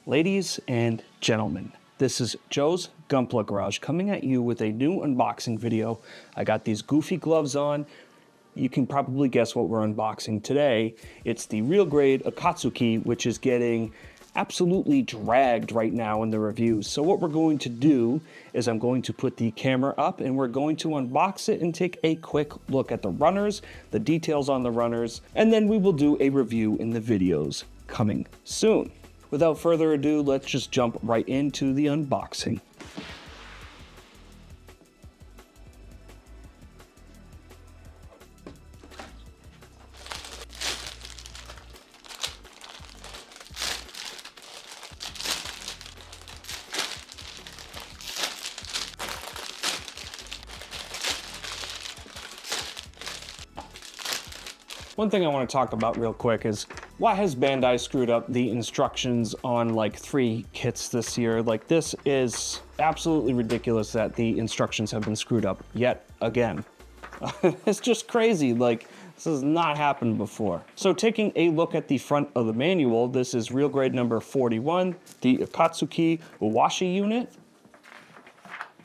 Ladies and gentlemen, this is Joe's Gunpla Garage coming at you with a new unboxing video. I got these goofy gloves on. You can probably guess what we're unboxing today. It's the real grade Akatsuki, which is getting absolutely dragged right now in the reviews. So what we're going to do is I'm going to put the camera up and we're going to unbox it and take a quick look at the runners, the details on the runners, and then we will do a review in the videos coming soon. Without further ado, let's just jump right into the unboxing. One thing I want to talk about real quick is why has Bandai screwed up the instructions on like 3 kits this year? Like, this is absolutely ridiculous that the instructions have been screwed up yet again. It's just crazy. Like, this has not happened before. So taking a look at the front of the manual, this is real grade number 41, the Akatsuki Uwashi unit.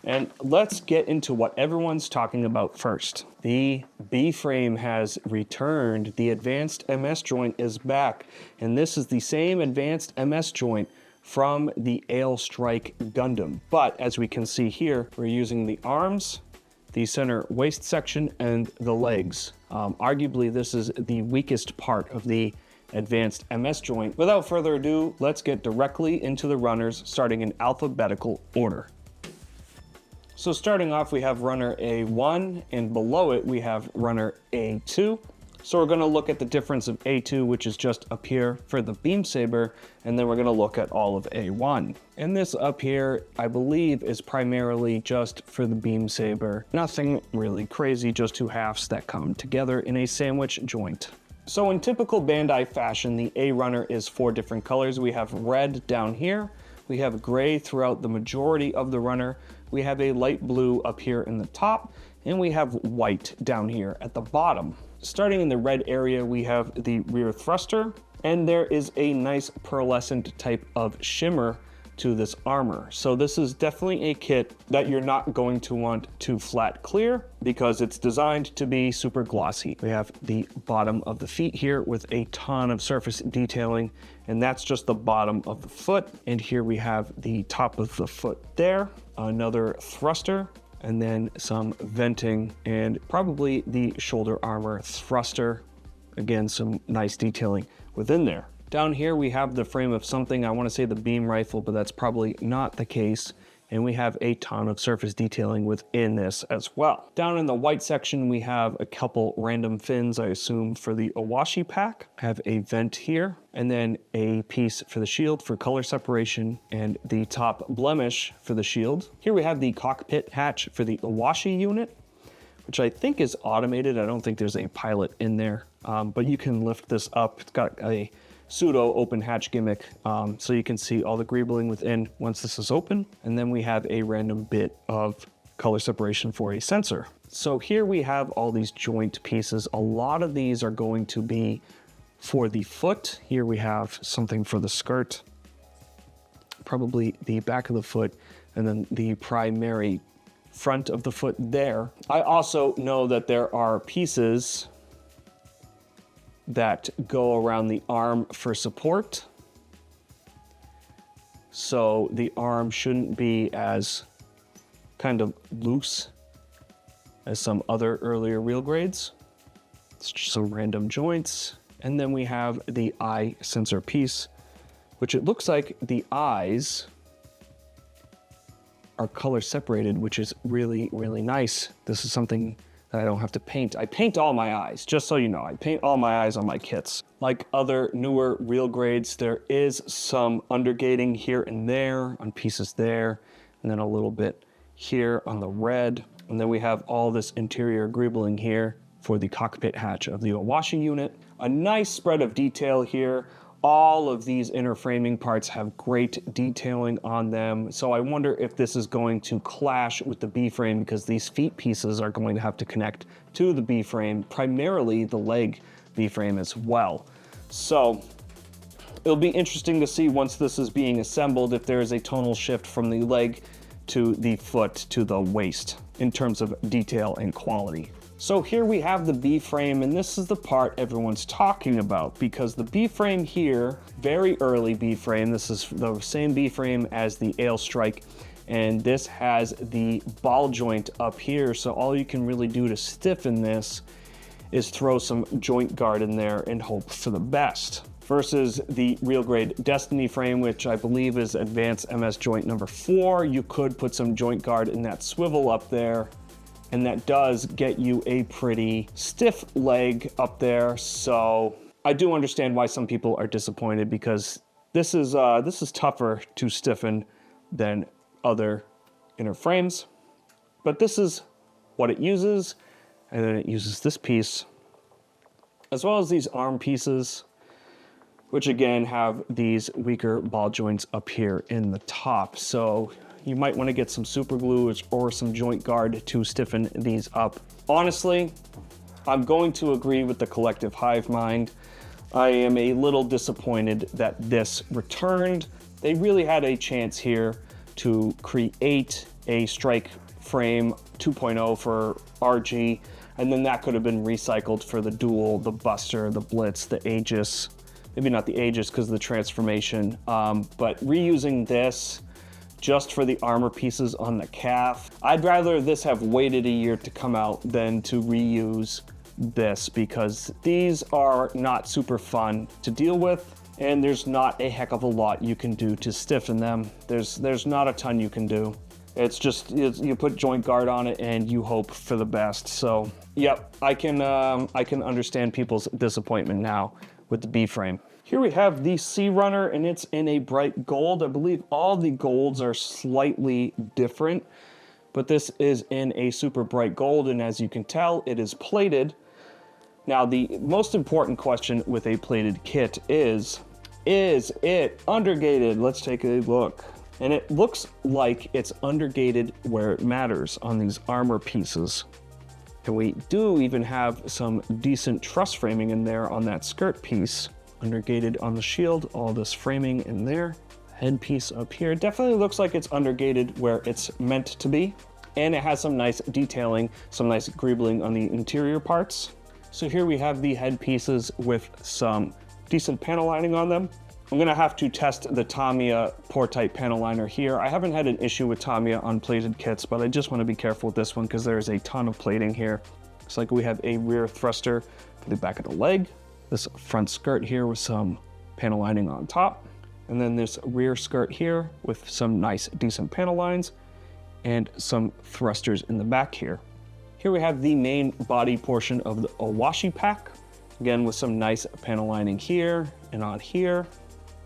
And let's get into what everyone's talking about first. The B-frame has returned. The advanced MS joint is back. And this is the same advanced MS joint from the Ale Strike Gundam. But as we can see here, we're using the arms, the center waist section, and the legs. Arguably, this is the weakest part of the advanced MS joint. Without further ado, let's get directly into the runners, starting in alphabetical order. So starting off, we have runner A1, and below it, we have runner A2. So we're gonna look at the difference of A2, which is just up here for the beam saber, and then we're gonna look at all of A1. And this up here, I believe, is primarily just for the beam saber. Nothing really crazy, just 2 halves that come together in a sandwich joint. So in typical Bandai fashion, the A runner is 4 different colors. We have red down here, we have gray throughout the majority of the runner, we have a light blue up here in the top, and we have white down here at the bottom. Starting in the red area, we have the rear thruster, and there is a nice pearlescent type of shimmer to this armor. So this is definitely a kit that you're not going to want to flat clear because it's designed to be super glossy. We have the bottom of the feet here with a ton of surface detailing, and that's just the bottom of the foot. And here we have the top of the foot there, another thruster, and then some venting and probably the shoulder armor thruster. Again, some nice detailing within there. Down here, we have the frame of something, I want to say the beam rifle, but that's probably not the case. And we have a ton of surface detailing within this as well. Down in the white section, we have a couple random fins, I assume, for the Uwashi pack. I have a vent here, and then a piece for the shield for color separation, and the top blemish for the shield. Here we have the cockpit hatch for the Uwashi unit, which I think is automated. I don't think there's a pilot in there, but you can lift this up. It's got a pseudo open hatch gimmick, so you can see all the greebling within once this is open. And then we have a random bit of color separation for a sensor. So here we have all these joint pieces. A lot of these are going to be for the foot. Here we have something for the skirt, probably the back of the foot, and then the primary front of the foot there. I also know that there are pieces that go around the arm for support. So the arm shouldn't be as kind of loose as some other earlier real grades. It's just some random joints. And then we have the eye sensor piece, which it looks like the eyes are color separated, which is really, really nice. This is something that I don't have to paint. I paint all my eyes, just so you know. I paint all my eyes on my kits. Like other newer real grades, there is some undergating here and there on pieces there, and then a little bit here on the red. And then we have all this interior greebling here for the cockpit hatch of the Uwashi unit. A nice spread of detail here. All of these inner framing parts have great detailing on them. So I wonder if this is going to clash with the B-frame because these feet pieces are going to have to connect to the B-frame, primarily the leg B-frame as well. So It'll be interesting to see once this is being assembled if there is a tonal shift from the leg to the foot to the waist in terms of detail and quality. So here we have the B-frame, and this is the part everyone's talking about because the B-frame here, very early B-frame, this is the same B-frame as the Ale Strike, and this has the ball joint up here, so all you can really do to stiffen this is throw some joint guard in there and hope for the best. Versus the real grade Destiny frame, which I believe is advanced MS joint number 4, you could put some joint guard in that swivel up there, and that does get you a pretty stiff leg up there. So I do understand why some people are disappointed because this is tougher to stiffen than other inner frames, but this is what it uses. And then it uses this piece as well as these arm pieces, which again have these weaker ball joints up here in the top. So you might want to get some super glue or some joint guard to stiffen these up. Honestly, I'm going to agree with the collective hive mind. I am a little disappointed that this returned. They really had a chance here to create a strike frame 2.0 for RG, and then that could have been recycled for the Duel, the Buster, the Blitz, the Aegis. Maybe not the Aegis because of the transformation, but reusing this just for the armor pieces on the calf. I'd rather this have waited a year to come out than to reuse this because these are not super fun to deal with, and there's not a heck of a lot you can do to stiffen them. There's not a ton you can do. It's just you put joint guard on it and you hope for the best. So yep, I can understand people's disappointment now with the B-frame. Here we have the Sea Runner, and it's in a bright gold. I believe all the golds are slightly different, but this is in a super bright gold, and as you can tell, it is plated. Now, the most important question with a plated kit is it undergated? Let's take a look. And it looks like it's undergated where it matters on these armor pieces. And we do even have some decent truss framing in there on that skirt piece. Undergated on the shield, all this framing in there. Headpiece up here. Definitely looks like it's undergated where it's meant to be. And it has some nice detailing, some nice greebling on the interior parts. So here we have the headpieces with some decent panel lining on them. I'm gonna have to test the Tamiya pore type panel liner here. I haven't had an issue with Tamiya on plated kits, but I just wanna be careful with this one because there's a ton of plating here. Looks like we have a rear thruster for the back of the leg. This front skirt here with some panel lining on top. And then this rear skirt here with some nice decent panel lines and some thrusters in the back here. Here we have the main body portion of the Owashi pack. Again, with some nice panel lining here and on here.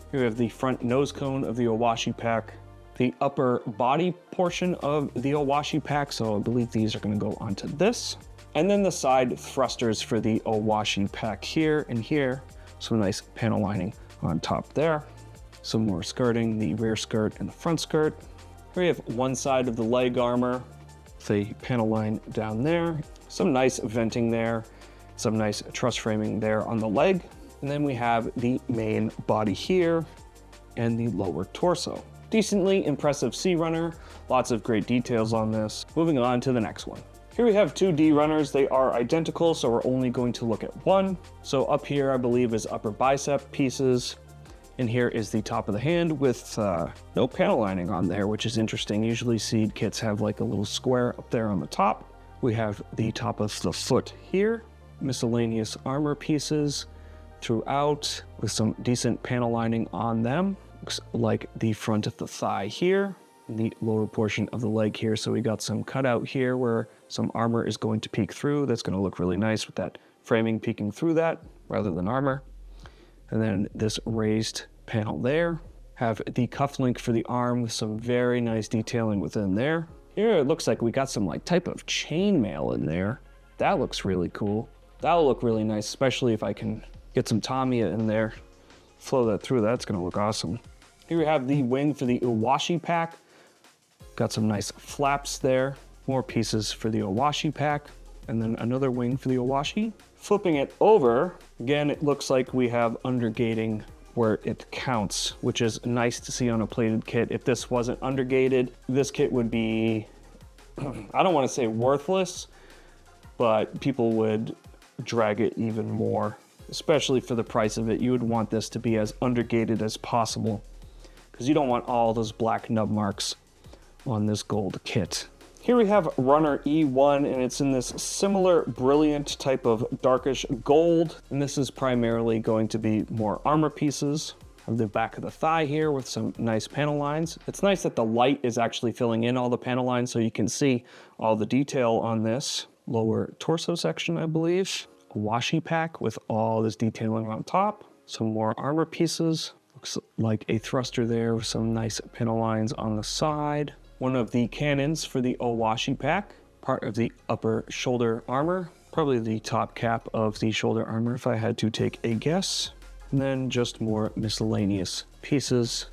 Here we have the front nose cone of the Owashi pack. The upper body portion of the Owashi pack. So I believe these are gonna go onto this. And then the side thrusters for the Owashi pack here and here. Some nice panel lining on top there. Some more skirting, the rear skirt and the front skirt. Here we have one side of the leg armor, the panel line down there. Some nice venting there. Some nice truss framing there on the leg. And then we have the main body here and the lower torso. Decently impressive Sea Runner. Lots of great details on this. Moving on to the next one. Here we have two D runners. They are identical, so we're only going to look at one. So up here, I believe, is upper bicep pieces. And here is the top of the hand with no panel lining on there, which is interesting. Usually seed kits have like a little square up there on the top. We have the top of the foot here. Miscellaneous armor pieces throughout with some decent panel lining on them. Looks like the front of the thigh here. The lower portion of the leg here. So we got some cutout here where some armor is going to peek through. That's going to look really nice with that framing peeking through that rather than armor. And then this raised panel there. Have the cuff link for the arm with some very nice detailing within there. Here it looks like we got some like type of chainmail in there. That looks really cool. That'll look really nice, especially if I can get some Tamiya in there. Flow that through, that's going to look awesome. Here we have the wing for the Owashi pack. Got some nice flaps there. More pieces for the Owashi pack. And then another wing for the Owashi. Flipping it over, again, it looks like we have undergating where it counts, which is nice to see on a plated kit. If this wasn't undergated, this kit would be, I don't want to say worthless, but people would drag it even more, especially for the price of it. You would want this to be as undergated as possible because you don't want all those black nub marks on this gold kit. Here we have Runner E1, and it's in this similar brilliant type of darkish gold, and this is primarily going to be more armor pieces. Of the back of the thigh here with some nice panel lines. It's nice that the light is actually filling in all the panel lines so you can see all the detail on this lower torso section, I believe. A washi pack with all this detailing on top. Some more armor pieces. Looks like a thruster there with some nice panel lines on the side. One of the cannons for the Owashi pack, part of the upper shoulder armor, probably the top cap of the shoulder armor if I had to take a guess. And then just more miscellaneous pieces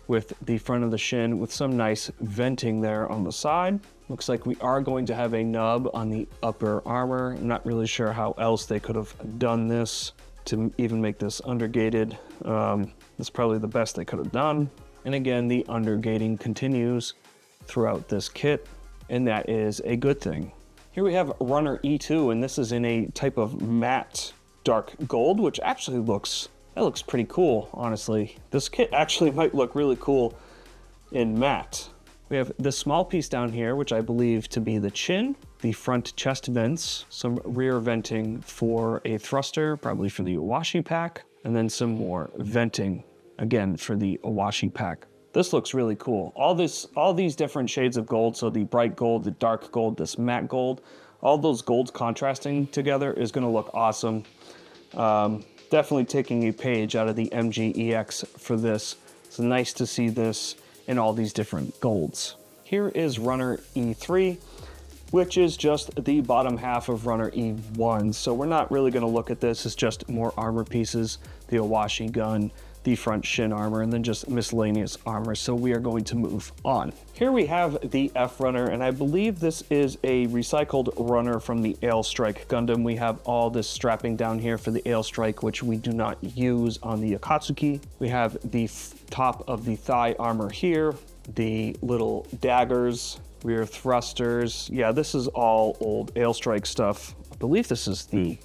with the front of the shin with some nice venting there on the side. Looks like we are going to have a nub on the upper armor. I'm not really sure how else they could have done this to even make this undergated. That's probably the best they could have done. And again, the undergating continues throughout this kit, and that is a good thing. Here we have Runner E2, and this is in a type of matte dark gold, which actually looks pretty cool, honestly. This kit actually might look really cool in matte. We have this small piece down here, which I believe to be the chin, the front chest vents, some rear venting for a thruster, probably for the Owashi pack, and then some more venting, again, for the Owashi pack. This looks really cool. All these different shades of gold, so the bright gold, the dark gold, this matte gold, all those golds contrasting together is gonna look awesome. Definitely taking a page out of the MGEX for this. It's nice to see this in all these different golds. Here is Runner E3, which is just the bottom half of Runner E1. So we're not really gonna look at this as just more armor pieces, the Owashi gun, the front shin armor, and then just miscellaneous armor. So we are going to move on. Here we have the F Runner, and I believe this is a recycled runner from the Ale Strike Gundam. We have all this strapping down here for the Ale Strike, which we do not use on the Akatsuki. We have the top of the thigh armor here, the little daggers, rear thrusters. Yeah, this is all old Ale Strike stuff. I believe this is the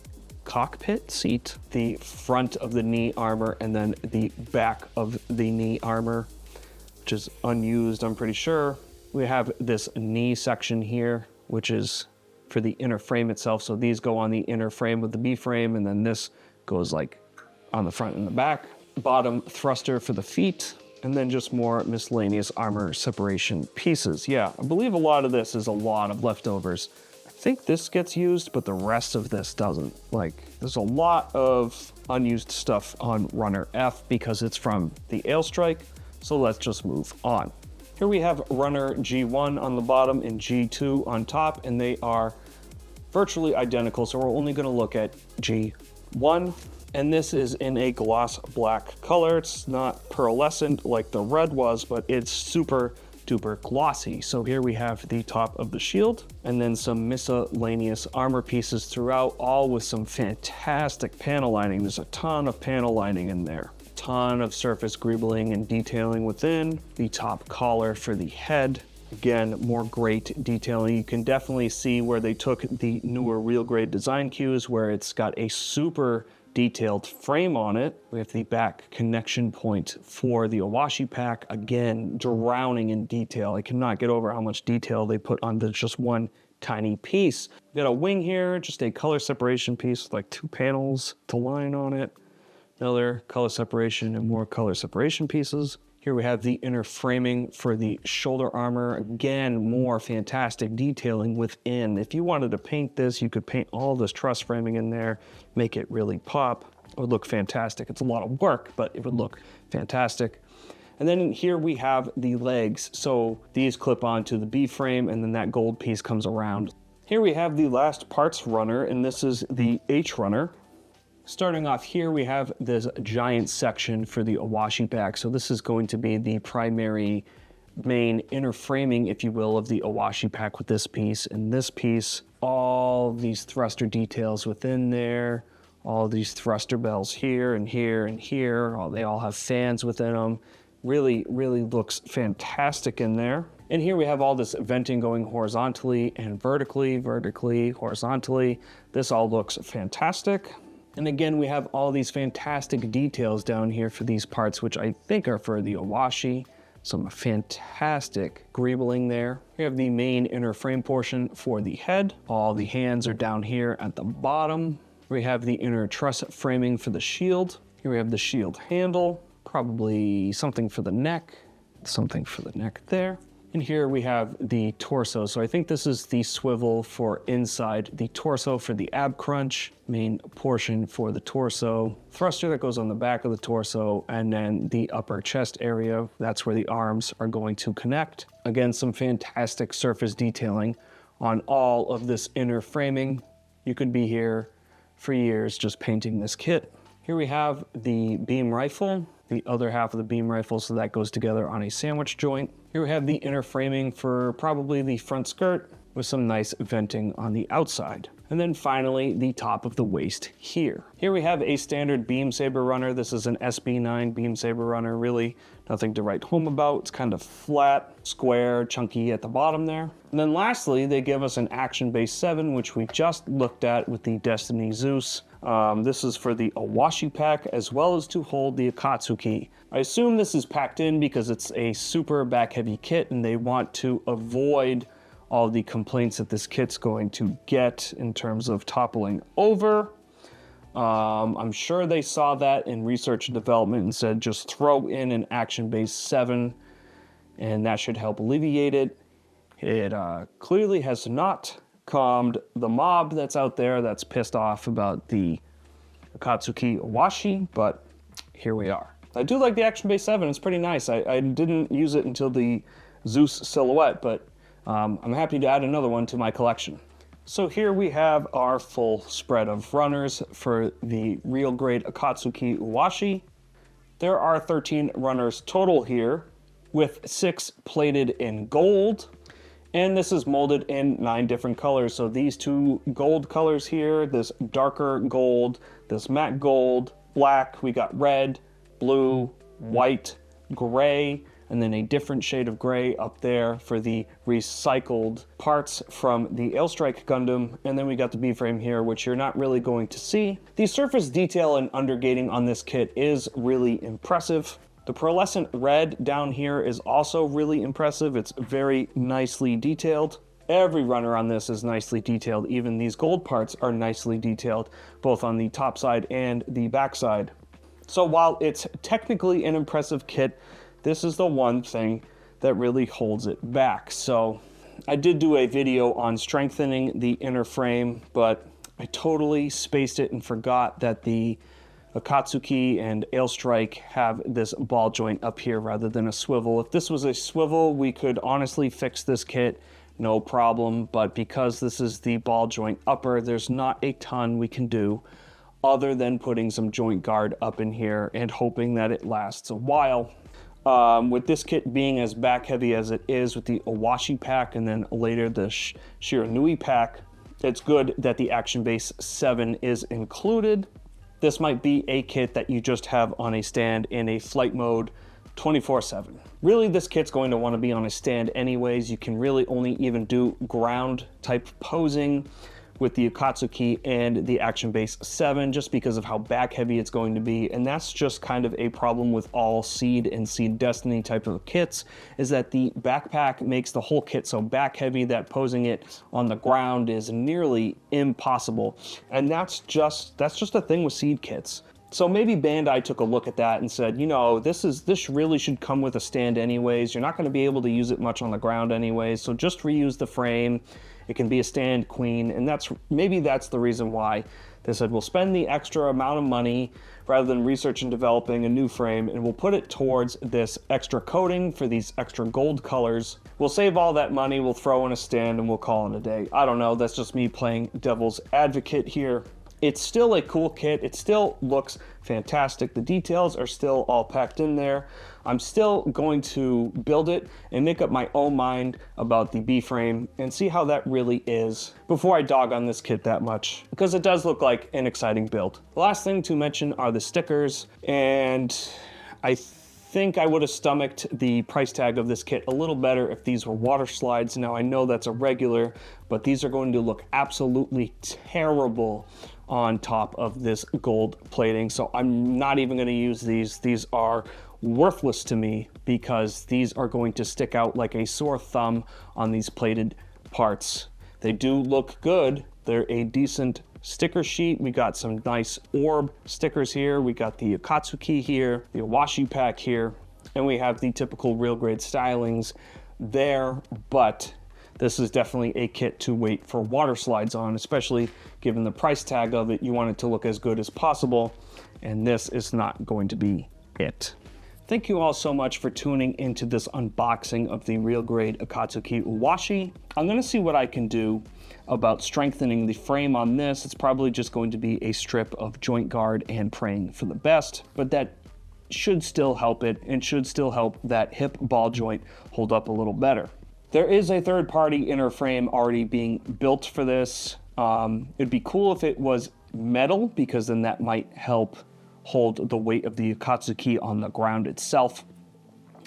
cockpit seat, the front of the knee armor, and then the back of the knee armor, which is unused, I'm pretty sure. We have this knee section here, which is for the inner frame itself. So these go on the inner frame with the B frame, and then this goes like on the front and the back. Bottom thruster for the feet, and then just more miscellaneous armor separation pieces. Yeah, I believe a lot of this is a lot of leftovers. I think this gets used, but the rest of this doesn't. Like, there's a lot of unused stuff on Runner F because it's from the Ale Strike, so let's just move on. Here we have Runner G1 on the bottom and G2 on top, and they are virtually identical, so we're only gonna look at G1, and this is in a gloss black color. It's not pearlescent like the red was, but it's super duper glossy. So here we have the top of the shield and then some miscellaneous armor pieces throughout, all with some fantastic panel lining. There's a ton of panel lining in there. A ton of surface greebling and detailing within. The top collar for the head. Again, more great detailing. You can definitely see where they took the newer real grade design cues where it's got a super detailed frame on it. We have the back connection point for the Owashi pack, again drowning in detail. I cannot get over how much detail they put on this just one tiny piece. We got a wing here, just a color separation piece, like 2 panels to line on it. Another color separation and more color separation pieces. Here we have the inner framing for the shoulder armor. Again, more fantastic detailing within. If you wanted to paint this, you could paint all this truss framing in there, make it really pop. It would look fantastic. It's a lot of work, but it would look fantastic. And then here we have the legs. So these clip onto the B frame, and then that gold piece comes around. Here we have the last parts runner, and this is the H runner. Starting off here, we have this giant section for the Owashi pack. So this is going to be the primary main inner framing, if you will, of the Owashi pack with this piece. And this piece, all these thruster details within there, All these thruster bells here and here and here. They all have fans within them. Really, really looks fantastic in there. And here we have all this venting going horizontally and vertically, horizontally. This all looks fantastic. And again, we have all these fantastic details down here for these parts, which I think are for the Owashi. Some fantastic greebling there. We have the main inner frame portion for the head. All the hands are down here at the bottom. We have the inner truss framing for the shield. Here we have the shield handle, probably something for the neck there. And here we have the torso. So I think this is the swivel for inside the torso for the ab crunch, main portion for the torso, thruster that goes on the back of the torso, and then the upper chest area. That's where the arms are going to connect. Again, some fantastic surface detailing on all of this inner framing. You could be here for years just painting this kit. Here we have the beam rifle, the other half of the beam rifle, so that goes together on a sandwich joint. Here we have the inner framing for probably the front skirt with some nice venting on the outside. And then finally, the top of the waist here. Here we have a standard beam saber runner. This is an SB9 beam saber runner, really nothing to write home about. It's kind of flat, square, chunky at the bottom there. And then lastly, they give us an Action Base 7, which we just looked at with the Destiny Zeus. This is for the Owashi pack, as well as to hold the Akatsuki. I assume this is packed in because it's a super back heavy kit and they want to avoid all the complaints that this kit's going to get in terms of toppling over. I'm sure they saw that in research and development and said just throw in an Action Base 7 and that should help alleviate it. It clearly has not calmed the mob that's out there that's pissed off about the Akatsuki Owashi, but here we are. I do like the Action Base 7, it's pretty nice. I didn't use it until the Zeus silhouette, but I'm happy to add another one to my collection. So here we have our full spread of runners for the real grade Akatsuki Owashi. There are 13 runners total here, with 6 plated in gold. And this is molded in 9 different colors. So these 2 gold colors here, this darker gold, this matte gold, black, we got red, blue, white, gray, and then a different shade of gray up there for the recycled parts from the Ailstrike Gundam. And then we got the B-frame here, which you're not really going to see. The surface detail and undergating on this kit is really impressive. The pearlescent red down here is also really impressive. It's very nicely detailed. Every runner on this is nicely detailed. Even these gold parts are nicely detailed, both on the top side and the back side. So while it's technically an impressive kit, this is the one thing that really holds it back. So I did do a video on strengthening the inner frame, but I totally spaced it and forgot that the Akatsuki and Ailstrike have this ball joint up here rather than a swivel. If this was a swivel, we could honestly fix this kit, no problem. But because this is the ball joint upper, there's not a ton we can do other than putting some joint guard up in here and hoping that it lasts a while. With this kit being as back heavy as it is with the Owashi pack and then later the Shiranui pack, it's good that the Action Base 7 is included. This might be a kit that you just have on a stand in a flight mode 24/7. Really, this kit's going to want to be on a stand anyways. You can really only even do ground type posing with the Akatsuki and the Action Base 7 just because of how back heavy it's going to be. And that's just kind of a problem with all Seed and Seed Destiny type of kits, is that the backpack makes the whole kit so back heavy that posing it on the ground is nearly impossible. And that's just a thing with Seed kits. So maybe Bandai took a look at that and said, you know, this really should come with a stand anyways. You're not going to be able to use it much on the ground anyways, so just reuse the frame. It can be a stand queen, and maybe that's the reason why they said we'll spend the extra amount of money rather than research and developing a new frame, and we'll put it towards this extra coating for these extra gold colors. We'll save all that money, we'll throw in a stand, and we'll call it a day. I don't know, that's just me playing devil's advocate here. It's still a cool kit. It still looks fantastic. The details are still all packed in there. I'm still going to build it and make up my own mind about the B-frame and see how that really is before I dog on this kit that much, because it does look like an exciting build. The last thing to mention are the stickers, and I think I would have stomached the price tag of this kit a little better if these were water slides. Now I know that's a regular, but these are going to look absolutely terrible on top of this gold plating, so I'm not even going to use these. These are worthless to me because these are going to stick out like a sore thumb on these plated parts. They do look good. They're a decent sticker sheet. We got some nice orb stickers here. We got the Akatsuki here, the Awashi pack here, and we have the typical real grade stylings there, but this is definitely a kit to wait for water slides on, especially given the price tag of it. You want it to look as good as possible, and this is not going to be it. Thank you all so much for tuning into this unboxing of the real grade Akatsuki Awashi. I'm gonna see what I can do about strengthening the frame on this. It's probably just going to be a strip of joint guard and praying for the best, but that should still help it and should still help that hip ball joint hold up a little better. There is a third-party inner frame already being built for this. It'd be cool if it was metal, because then that might help hold the weight of the Akatsuki on the ground itself.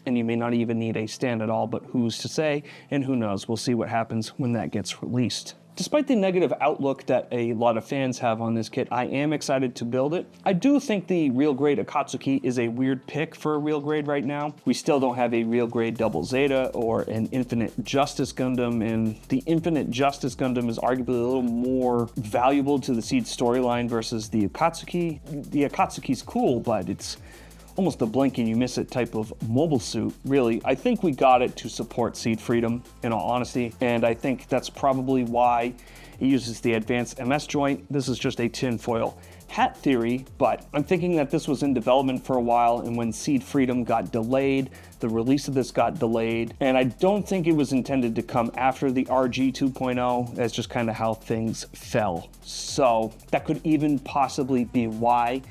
And you may not even need a stand at all, but who's to say, and who knows, we'll see what happens when that gets released. Despite the negative outlook that a lot of fans have on this kit, I am excited to build it. I do think the real grade Akatsuki is a weird pick for a real grade right now. We still don't have a real grade Double Zeta or an Infinite Justice Gundam, and the Infinite Justice Gundam is arguably a little more valuable to the Seed storyline versus the Akatsuki. The Akatsuki's cool, but it's almost a blink and you miss it type of mobile suit, really. I think we got it to support Seed Freedom, in all honesty, and I think that's probably why it uses the advanced MS joint. This is just a tinfoil hat theory, but I'm thinking that this was in development for a while, and when Seed Freedom got delayed, the release of this got delayed, and I don't think it was intended to come after the RG 2.0. That's just kind of how things fell. So that could even possibly be why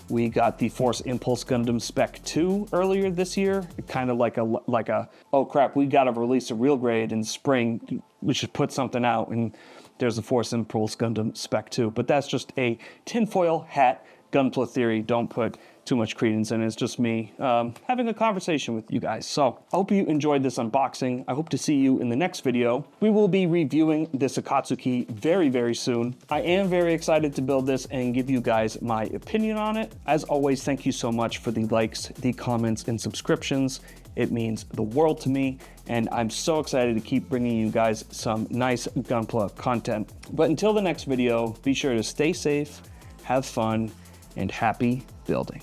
we got the Force Impulse Gundam Spec 2 earlier this year. Kind of like a, oh crap, we got to release a real grade in spring. We should put something out, and there's the Force Impulse Gundam Spec 2. But that's just a tinfoil hat Gunpla theory. Don't put too much credence in it. It's just me having a conversation with you guys. So I hope you enjoyed this unboxing. I hope to see you in the next video. We will be reviewing this Akatsuki very, very soon. I am very excited to build this and give you guys my opinion on it. As always, thank you so much for the likes, the comments, and subscriptions. It means the world to me, and I'm so excited to keep bringing you guys some nice Gunpla content. But until the next video, be sure to stay safe, have fun, and happy building.